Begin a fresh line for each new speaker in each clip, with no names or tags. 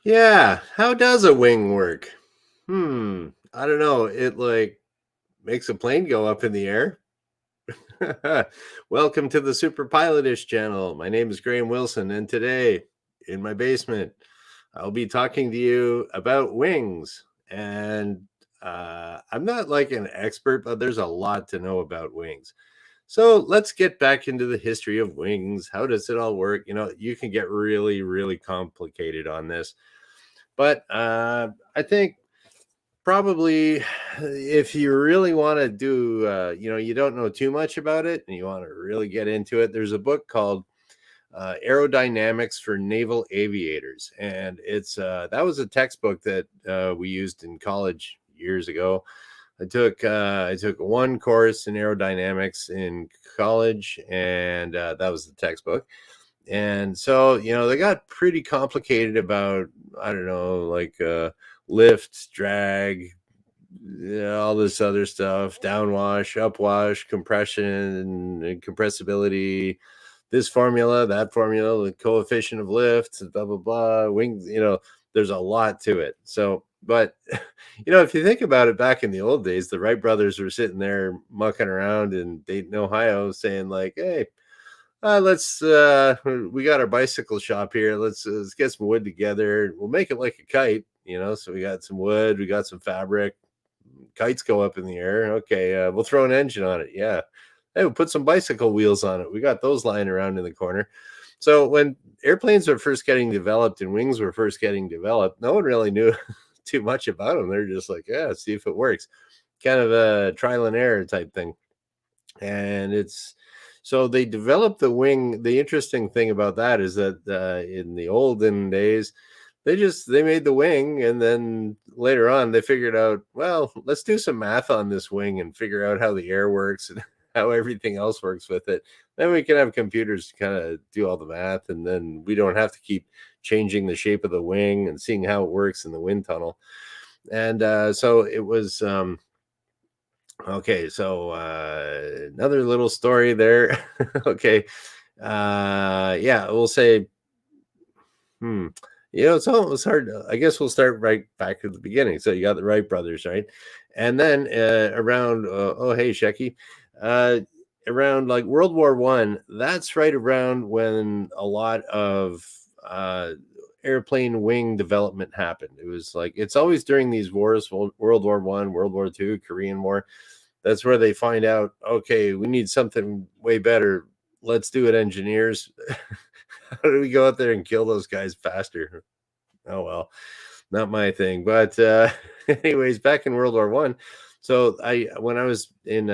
Yeah, how does a wing work? I don't know. It makes a plane go up in the air. Welcome to the superpilotish channel. My name is Graham Wilson, and today in my basement, I'll be talking to you about wings. And I'm not like an expert, but there's a lot to know about wings. So let's get back into the history of wings. How does it all work? You can get really, really complicated on this. But I think probably if you really want to do, you don't know too much about it and you want to really get into it, there's a book called Aerodynamics for Naval Aviators. And that was a textbook that we used in college years ago. I took one course in aerodynamics in college, and that was the textbook. And so, they got pretty complicated about, I don't know, lift, drag, all this other stuff, downwash, upwash, compression, and compressibility, this formula, that formula, the coefficient of lift, blah, blah, blah, wings, there's a lot to it. So, but, if you think about it, back in the old days, the Wright brothers were sitting there mucking around in Dayton, Ohio, saying, like, hey, we got our bicycle shop here. Let's get some wood together. We'll make it like a kite, So we got some wood, we got some fabric. Kites go up in the air. Okay, we'll throw an engine on it. Yeah. Hey, we'll put some bicycle wheels on it. We got those lying around in the corner. So when airplanes were first getting developed and wings were first getting developed, no one really knew too much about them. They're just like, yeah, see if it works. Kind of a trial and error type thing. And so they developed the wing. The interesting thing about that is that in the olden days, they made the wing, and then later on they figured out, well, let's do some math on this wing and figure out how the air works and how everything else works with it. Then we can have computers to kind of do all the math, and then we don't have to keep changing the shape of the wing and seeing how it works in the wind tunnel. And so it was okay. So another little story there. Okay. Yeah, we'll say, hmm. It's almost hard. I guess we'll start right back at the beginning. So you got the Wright brothers, right? And then around, oh, hey, Shecky, uh, around like World War One, that's right around when a lot of airplane wing development happened. It was like, it's always during these wars, World War One, World War Two, Korean War. That's where they find out, okay, we need something way better. Let's do it, engineers. How do we go out there and kill those guys faster? Oh well, not my thing. But anyways, back in World War One, so when I was in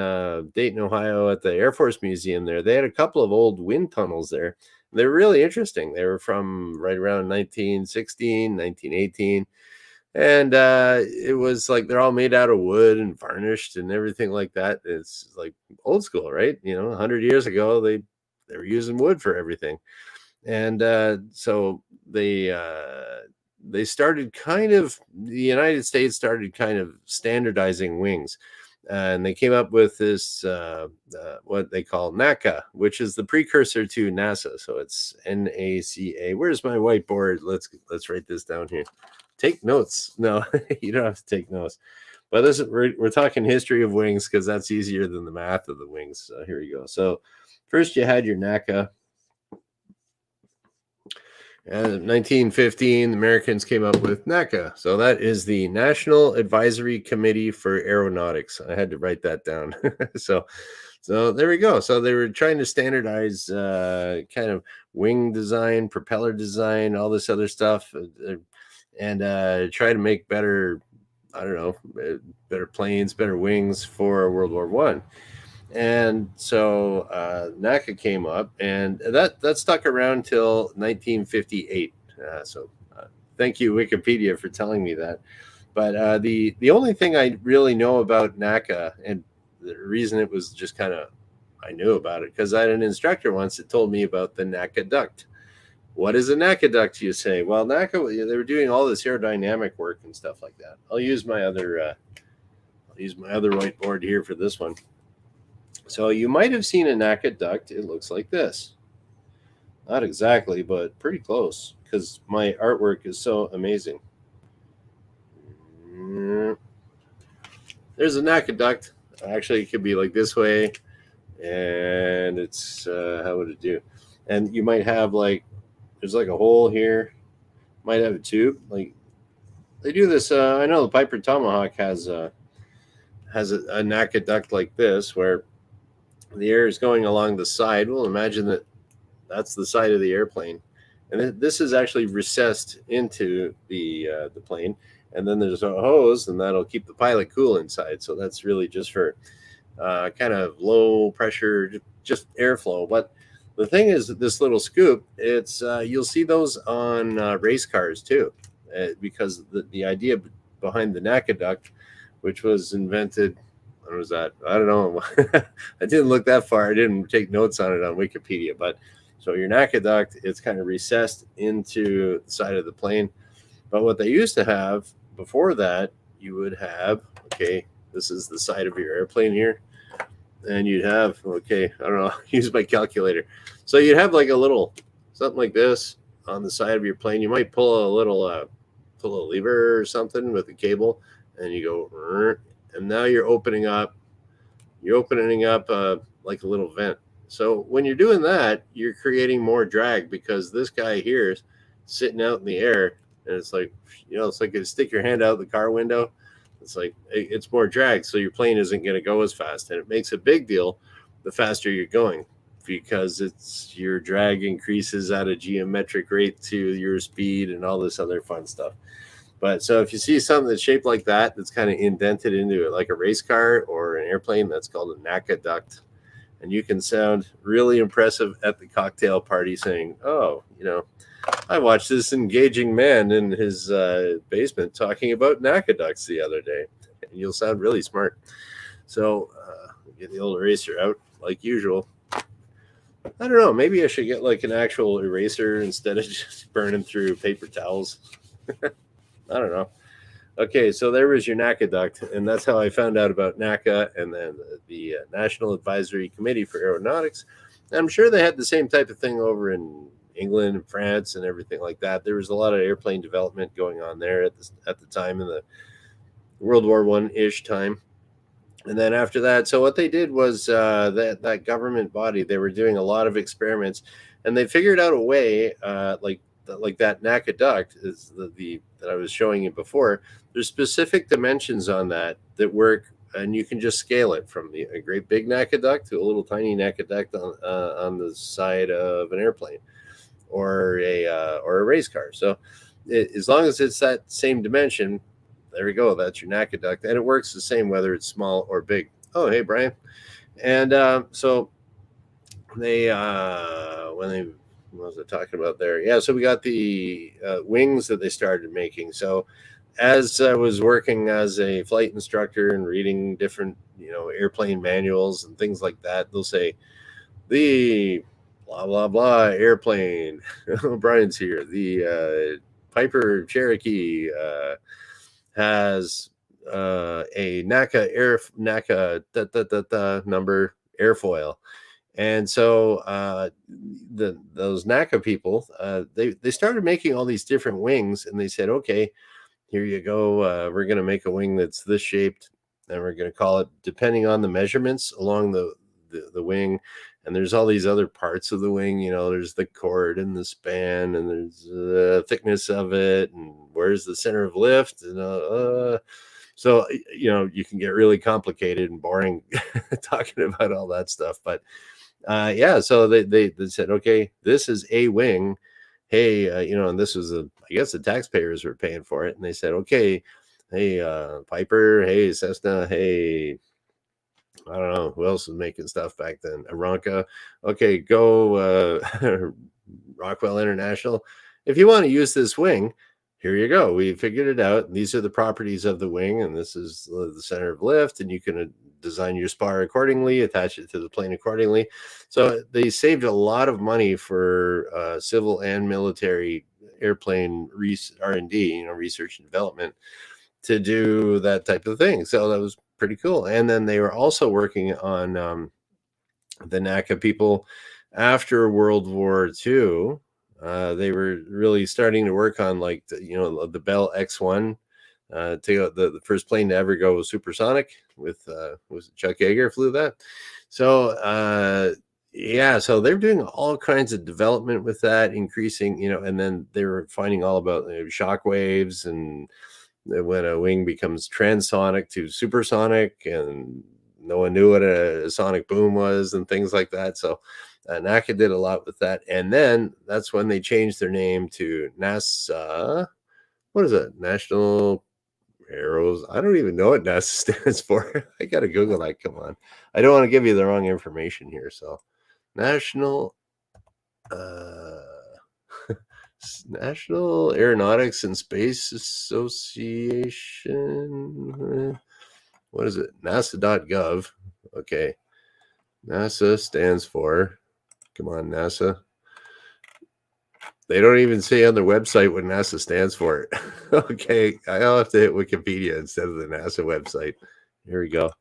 Dayton, Ohio, at the Air Force Museum there, they had a couple of old wind tunnels there. They're really interesting. They were from right around 1916, 1918. And it was like they're all made out of wood and varnished and everything like that. It's like old school, right? 100 years ago, they were using wood for everything. And so they started the United States started kind of standardizing wings. And they came up with this what they call NACA, which is the precursor to NASA. So it's NACA. Where's my whiteboard? Let's write this down here. Take notes. No, you don't have to take notes. But we're talking history of wings because that's easier than the math of the wings. So here we go. So first you had your NACA. And 1915, the Americans came up with NACA. So that is the National Advisory Committee for Aeronautics. I had to write that down. So there we go. So they were trying to standardize kind of wing design, propeller design, all this other stuff, and try to make better, I don't know, better planes, better wings for World War One. And so NACA came up, and that stuck around till 1958. Thank you, Wikipedia, for telling me that. But the only thing I really know about NACA, and the reason it was just kind of, I knew about it because I had an instructor once that told me about the NACA duct. What is a NACA duct, you say? Well, NACA, they were doing all this aerodynamic work and stuff like that. I'll use my other whiteboard here for this one. So you might have seen a NACA duct. It looks like this. Not exactly, but pretty close. because my artwork is so amazing. There's a aqueduct. Actually, it could be like this way, and it's how would it do? And you might have like there's like a hole here. Might have a tube. Like they do this. I know the Piper Tomahawk has an aqueduct like this where the air is going along the side. Well, imagine that that's the side of the airplane, and this is actually recessed into the plane. And then there's a hose, and that'll keep the pilot cool inside. So that's really just for kind of low pressure, just airflow. But the thing is, this little scoop, it's you'll see those on race cars too, because the idea behind the aqueduct, which was invented. When was that? I don't know. I didn't look that far. I didn't take notes on it on Wikipedia. But so your aqueduct, it's kind of recessed into the side of the plane. But what they used to have before that, you would have, okay, this is the side of your airplane here. And you'd have, okay, I don't know, use my calculator. So you'd have like a little, something like this on the side of your plane. You might pull a lever or something with a cable, and you go, and now you're opening up like a little vent. So when you're doing that, you're creating more drag because this guy here is sitting out in the air, and it's like, it's like you stick your hand out the car window. It's like it's more drag, so your plane isn't going to go as fast, and it makes a big deal the faster you're going because it's your drag increases at a geometric rate to your speed and all this other fun stuff. But so if you see something that's shaped like that, that's kind of indented into it, like a race car or an airplane, that's called an aqueduct. And you can sound really impressive at the cocktail party saying, oh, I watched this engaging man in his basement talking about aqueducts the other day. And you'll sound really smart. So get the old eraser out like usual. I don't know. Maybe I should get like an actual eraser instead of just burning through paper towels. I don't know. Okay, so there was your aqueduct, and that's how I found out about NACA and then the National Advisory Committee for Aeronautics. And I'm sure they had the same type of thing over in England and France and everything like that. There was a lot of airplane development going on there at the time in the World War I-ish time. And then after that, so what they did was that government body, they were doing a lot of experiments, and they figured out a way like that NACA duct is the that I was showing you before. There's specific dimensions on that work, and you can just scale it from a great big NACA duct to a little tiny NACA duct on the side of an airplane or a race car. So as long as it's that same dimension, there we go. That's your NACA duct, and it works the same whether it's small or big. Oh, hey, Brian. And so they what was I talking about there? Yeah, so we got the wings that they started making. So as I was working as a flight instructor and reading different, airplane manuals and things like that, they'll say the blah, blah, blah airplane. Brian's here. The Piper Cherokee has a NACA number airfoil. And so those NACA people, they started making all these different wings, and they said, okay, here you go. We're going to make a wing that's this shaped, and we're going to call it, depending on the measurements along the wing. And there's all these other parts of the wing, there's the chord and the span, and there's the thickness of it, and where's the center of lift, and so, you can get really complicated and boring talking about all that stuff. But so they said, okay, this is a wing. Hey, and this was I guess the taxpayers were paying for it. And they said, okay, hey, Piper, hey, Cessna, hey, I don't know who else was making stuff back then. Aranca. Okay, go Rockwell International. If you want to use this wing, here you go. We figured it out. These are the properties of the wing, and this is the center of lift, and you can design your spar accordingly, attach it to the plane accordingly. So they saved a lot of money for civil and military airplane R&D, research and development, to do that type of thing. So that was pretty cool. And then they were also working on the NACA people after World War II. They were really starting to work on like the Bell X-1, the first plane to ever go supersonic with was Chuck Yeager flew that. So yeah, so they're doing all kinds of development with that, increasing, and then they were finding all about shock waves and when a wing becomes transonic to supersonic, and no one knew what a sonic boom was and things like that. So NACA did a lot with that, and then that's when they changed their name to NASA. What is it? National Arrows. I don't even know what NASA stands for. I gotta Google that. Come on, I don't want to give you the wrong information here. So National uh, National Aeronautics and Space Association. What is it? NASA.gov. Okay. NASA stands for, come on, NASA. They don't even say on their website what NASA stands for. Okay. I'll have to hit Wikipedia instead of the NASA website. Here we go.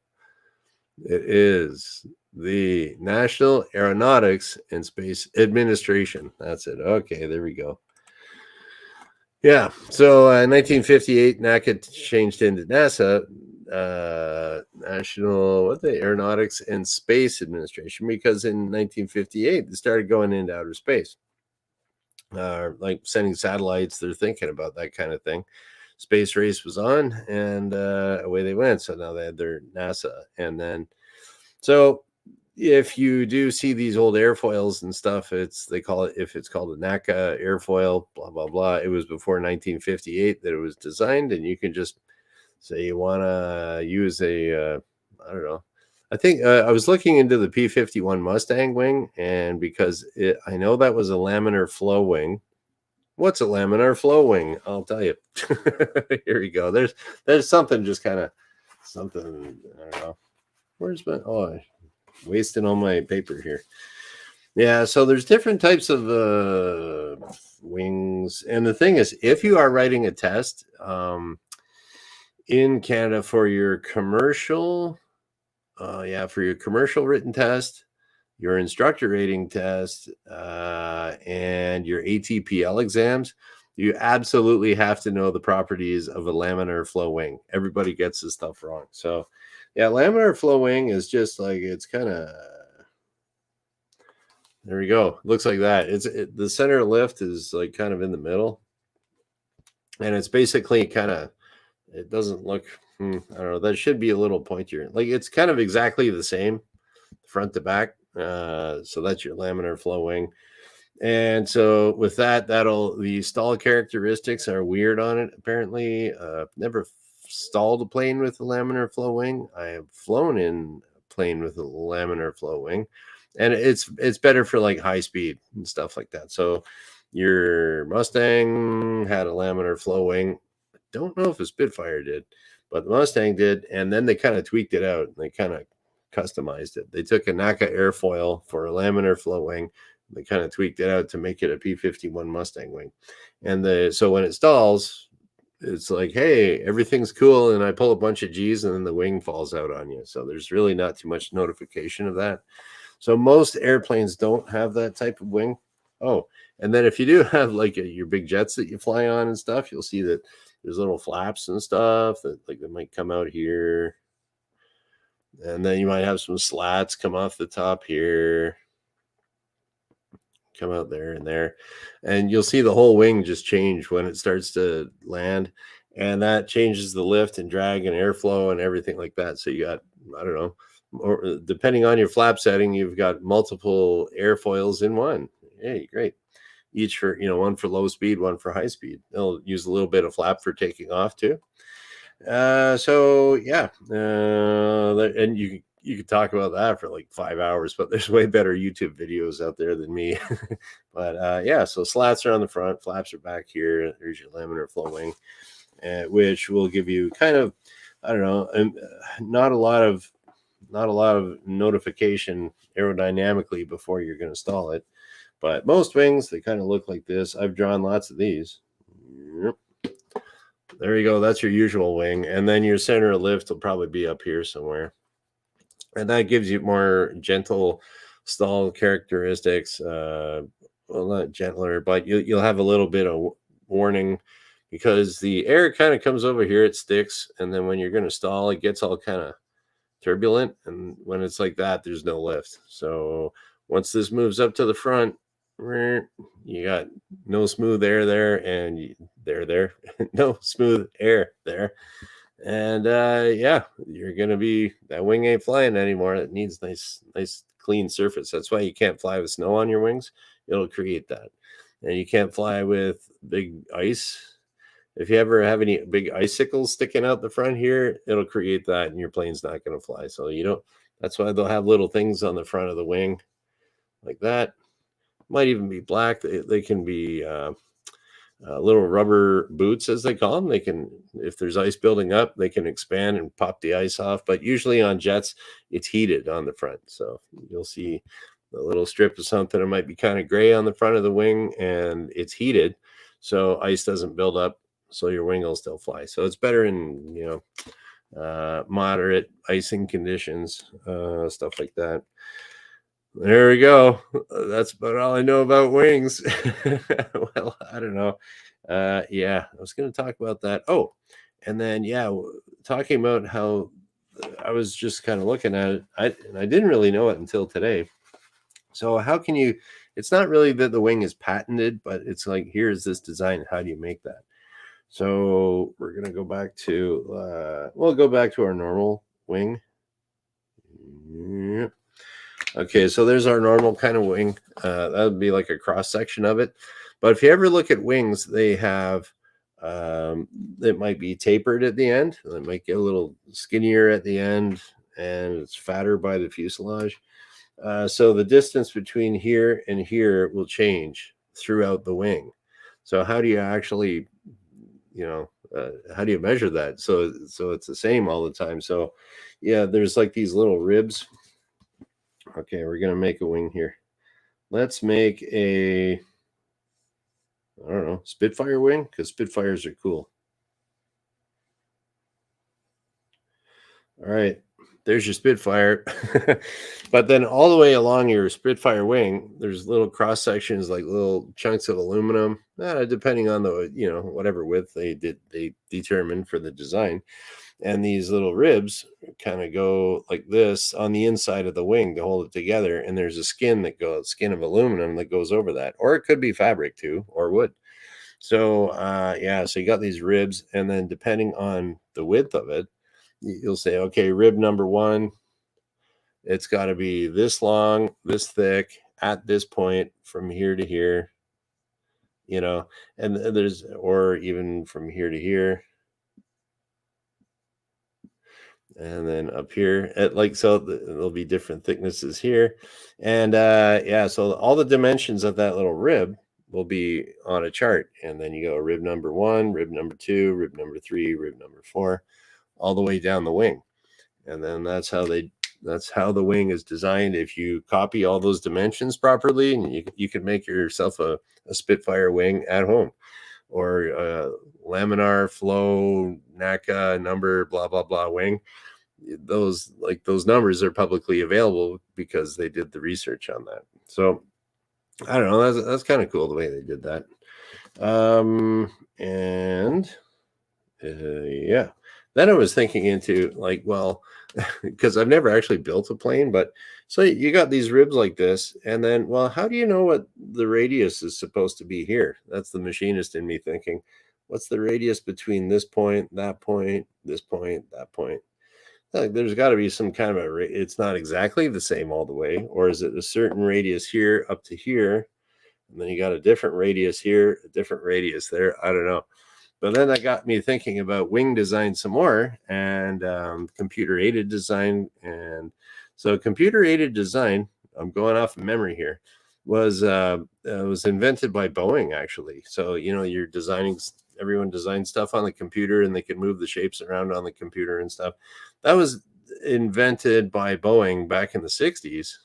It is the National Aeronautics and Space Administration. That's it. Okay. There we go. Yeah. So in 1958, NACA changed into NASA, National Aeronautics and Space Administration, because in 1958 they started going into outer space, like sending satellites. They're thinking about that kind of thing. Space race was on, and away they went. So now they had their NASA, and then so if you do see these old airfoils and stuff, they call it, if it's called a NACA airfoil, blah blah blah. It was before 1958 that it was designed, and you can just say you want to use a I don't know. I think I was looking into the P-51 Mustang wing, and because I know that was a laminar flow wing. What's a laminar flow wing? I'll tell you. Here we go. There's something, just kind of something. I don't know. Where's my wasting all my paper here. Yeah, so there's different types of wings, and the thing is, if you are writing a test in Canada for your commercial, for your commercial written test, your instructor rating test, and your ATPL exams, you absolutely have to know the properties of a laminar flow wing. Everybody gets this stuff wrong. So yeah, laminar flow wing is just like, it's kind of, there we go. Looks like that. The center lift is like kind of in the middle, and it's basically kind of, it doesn't look, I don't know, that should be a little pointier. Like it's kind of exactly the same front to back. So that's your laminar flow wing. And so with that, the stall characteristics are weird on it. Apparently, never stalled a plane with a laminar flow wing. I have flown in a plane with a laminar flow wing, and it's better for like high speed and stuff like that. So your Mustang had a laminar flow wing. I don't know if a Spitfire did, but the Mustang did, and then they kind of tweaked it out. And they kind of customized it. They took a NACA airfoil for a laminar flow wing. They kind of tweaked it out to make it a P-51 Mustang wing. And so when it stalls, it's like, hey, everything's cool, and I pull a bunch of G's, and then the wing falls out on you. So there's really not too much notification of that. So most airplanes don't have that type of wing. Oh, and then if you do have like your big jets that you fly on and stuff, you'll see that there's little flaps and stuff that might come out here. And then you might have some slats come off the top here, come out there and there. And you'll see the whole wing just change when it starts to land. And that changes the lift and drag and airflow and everything like that. So you got, I don't know, or depending on your flap setting, you've got multiple airfoils in one. Hey, great. Each for, one for low speed, one for high speed. They'll use a little bit of flap for taking off too. So yeah, and you could talk about that for like 5 hours, but there's way better YouTube videos out there than me. But yeah, so slats are on the front, flaps are back here. There's your laminar flow wing, which will give you kind of, I don't know, not a lot of notification aerodynamically before you're going to stall it. But most wings, they kind of look like this. I've drawn lots of these. Yep. There you go. That's your usual wing. And then your center of lift will probably be up here somewhere. And that gives you more gentle stall characteristics. well, not gentler, but you'll have a little bit of warning because the air kind of comes over here, it sticks, and then when you're going to stall, it gets all kind of turbulent, and when it's like that, there's no lift. So once this moves up to the front, you got no smooth air there, and there, no smooth air there, and yeah, you're gonna be that wing ain't flying anymore. It needs nice clean surface. That's why you can't fly with snow on your wings. It'll create that, and you can't fly with big ice. If you ever have any big icicles sticking out the front here, it'll create that, and your plane's not going to fly. So you don't. That's why they'll have little things on the front of the wing like that. Might even be black. They can be little rubber boots, as they call them. They can, if there's ice building up, they can expand and pop the ice off. But usually on jets, it's heated on the front, so you'll see a little strip of something that might be kind of gray on the front of the wing, and it's heated, so ice doesn't build up, so your wing will still fly. So it's better in moderate icing conditions, stuff like that. There we go. That's about all I know about wings. Well, I don't know. Yeah, I was going to talk about that. Oh, and then yeah, talking about how I was just kind of looking at it. I didn't really know it until today. So how can you? It's not really that the wing is patented, but it's like, here's this design. How do you make that? So we're gonna go back to. We'll go back to our normal wing. Yep. Okay, so there's our normal kind of wing. That would be like a cross section of it. But if you ever look at wings, they have it might be tapered at the end. It might get a little skinnier at the end, and it's fatter by the fuselage. So the distance between here and here will change throughout the wing. So how do you actually, how do you measure that? So it's the same all the time. So yeah, there's like these little ribs. Okay, we're gonna make a wing here. Let's make a, I don't know, Spitfire wing, because Spitfires are cool. All right, there's your Spitfire. But then all the way along your Spitfire wing, there's little cross sections, like little chunks of aluminum, depending on the whatever width they determined for the design. And these little ribs kind of go like this on the inside of the wing to hold it together. And there's a skin of aluminum that goes over that, or it could be fabric too, or wood. So yeah, so you got these ribs, and then depending on the width of it, you'll say, okay, rib number one, it's got to be this long, this thick, at this point, from here to here, and there's, or even from here to here, and then up here at like, so there'll be different thicknesses here, and yeah, so all the dimensions of that little rib will be on a chart, and then you go rib number one, rib number two, rib number three, rib number four, all the way down the wing. And then that's how the wing is designed. If you copy all those dimensions properly, and you can make yourself a Spitfire wing at home, or laminar flow NACA number blah blah blah wing. Those numbers are publicly available because they did the research on that. So I don't know, that's kind of cool the way they did that. And yeah, then I was thinking into like, well, because I've never actually built a plane, but so you got these ribs like this, and then, well, how do you know what the radius is supposed to be here? That's the machinist in me thinking, what's the radius between this point, that point, this point, that point? Like, there's got to be some kind of it's not exactly the same all the way, or is it a certain radius here up to here, and then you got a different radius here, a different radius there? I don't know. But then that got me thinking about wing design some more, and computer aided design. And so computer aided design, I'm going off of memory here, was invented by Boeing, actually. So you're designing, everyone designs stuff on the computer, and they can move the shapes around on the computer and stuff. That was invented by Boeing back in the 60s.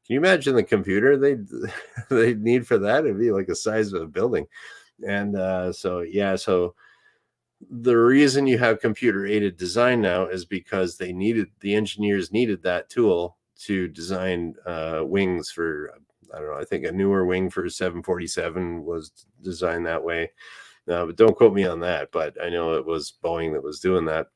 Can you imagine the computer they'd need for that? It'd be like the size of a building. And so the reason you have computer aided design now is because the engineers needed that tool to design wings for, I don't know. I think a newer wing for a 747 was designed that way. But don't quote me on that. But I know it was Boeing that was doing that.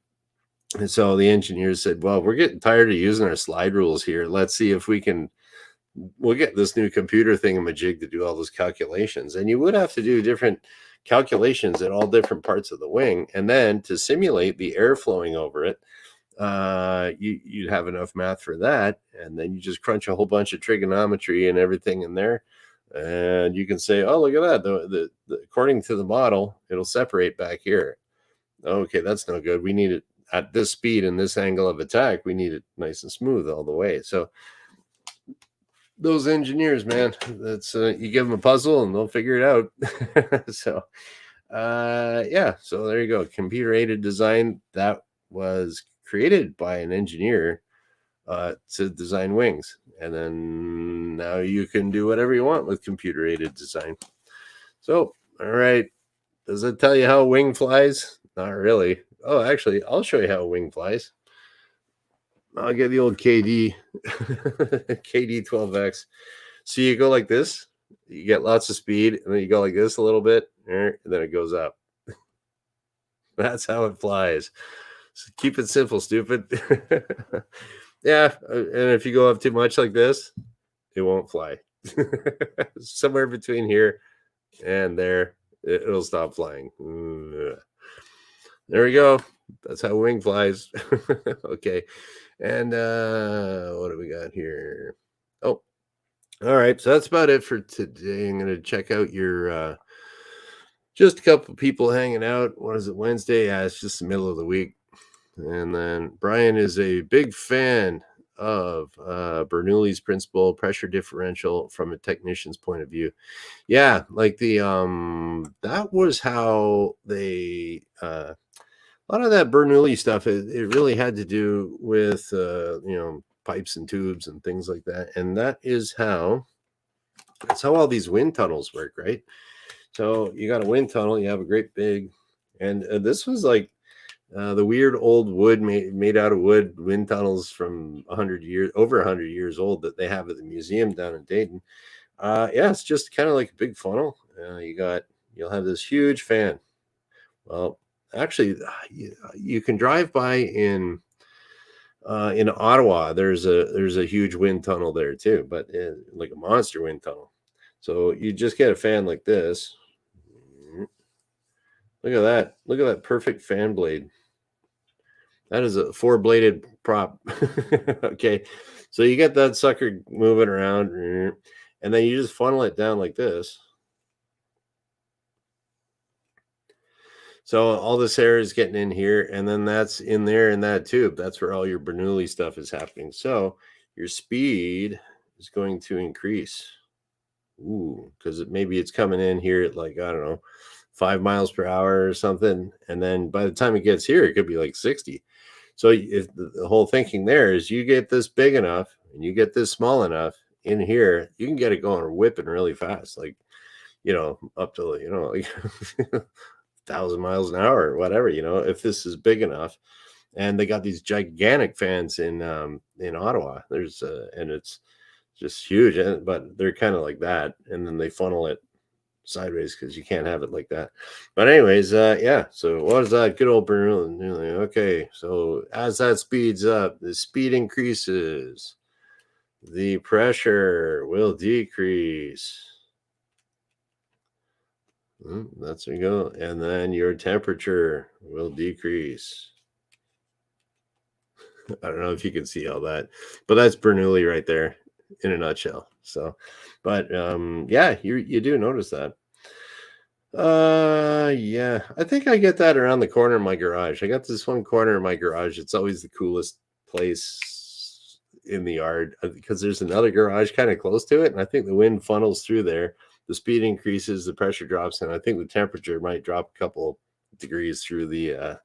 And so the engineers said, "Well, we're getting tired of using our slide rules here. Let's see if we'll get this new computer thingamajig to do all those calculations." And you would have to do different calculations at all different parts of the wing, and then to simulate the air flowing over it, you'd have enough math for that, and then you just crunch a whole bunch of trigonometry and everything in there, and you can say, "Oh, look at that! According to the model, it'll separate back here. Okay, that's no good. We need it at this speed and this angle of attack. We need it nice and smooth all the way." So those engineers, man, that's you give them a puzzle and they'll figure it out. So yeah, so there you go. Computer aided design that was created by an engineer to design wings, and then now you can do whatever you want with computer aided design. So all right, does it tell you how a wing flies? Not really. Oh, actually, I'll show you how a wing flies. I'll get the old KD, KD12X. So you go like this, you get lots of speed, and then you go like this a little bit, and then it goes up. That's how it flies. So keep it simple, stupid. Yeah, and if you go up too much like this, it won't fly. Somewhere between here and there, it'll stop flying. There we go. That's how wing flies. Okay. And what do we got here? Oh, all right. So that's about it for today. I'm going to check out your just a couple people hanging out. What is it, Wednesday? Yeah, it's just the middle of the week. And then Brian is a big fan of Bernoulli's principle, pressure differential from a technician's point of view. Yeah, like the that was how they a lot of that Bernoulli stuff, it really had to do with pipes and tubes and things like that. And that's how all these wind tunnels work, right? So you got a wind tunnel, you have a great big, and this was like the weird old wood made out of wood wind tunnels from 100 years, over 100 years old, that they have at the museum down in Dayton. Yeah, it's just kind of like a big funnel. You'll have this huge fan. Well, actually, you can drive by in Ottawa. There's a huge wind tunnel there too, but like a monster wind tunnel. So you just get a fan like this. Look at that! Look at that perfect fan blade. That is a 4-bladed prop. Okay, so you get that sucker moving around, and then you just funnel it down like this. So all this air is getting in here, and then that's in there in that tube. That's where all your Bernoulli stuff is happening. So your speed is going to increase. Ooh, because maybe it's coming in here at like, I don't know, 5 miles per hour or something. And then by the time it gets here, it could be like 60. So if the whole thinking there is you get this big enough and you get this small enough in here, you can get it going or whipping really fast, like, up to, like 1,000 miles an hour or whatever, if this is big enough. And they got these gigantic fans in Ottawa. There's and it's just huge, but they're kind of like that, and then they funnel it sideways because you can't have it like that. But anyways, yeah, so what is that? Good old Bernoulli. Okay, so as that speeds up, the speed increases, the pressure will decrease. That's there you go. And then your temperature will decrease. I don't know if you can see all that, but that's Bernoulli right there in a nutshell. So, but yeah, you do notice that. Yeah, I think I get that around the corner of my garage. I got this one corner of my garage. It's always the coolest place in the yard because there's another garage kind of close to it, and I think the wind funnels through there. The speed increases, the pressure drops, and I think the temperature might drop a couple degrees through the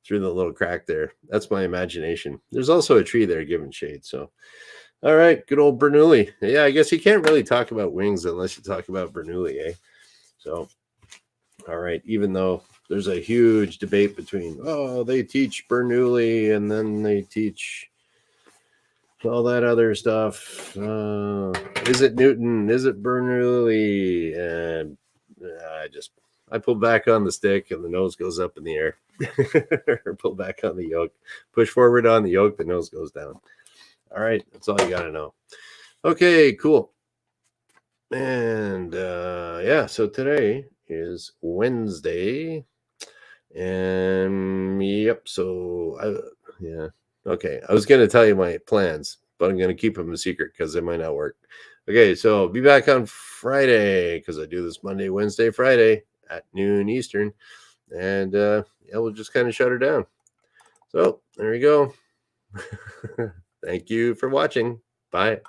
little crack there. That's my imagination. There's also a tree there giving shade. So, all right, good old Bernoulli. Yeah, I guess you can't really talk about wings unless you talk about Bernoulli, eh? So, all right, even though there's a huge debate between, they teach Bernoulli and then they teach all that other stuff. Is it Newton? Is it Bernoulli? And I pull back on the stick and the nose goes up in the air. Or pull back on the yoke, push forward on the yoke, the nose goes down. All right, that's all you got to know. Okay, cool. And yeah, so today is Wednesday. And yep, yeah. Okay, I was going to tell you my plans, but I'm going to keep them a secret because they might not work. Okay, so I'll be back on Friday because I do this Monday, Wednesday, Friday at noon Eastern. And yeah, we'll just kind of shut her down. So there you go. Thank you for watching. Bye.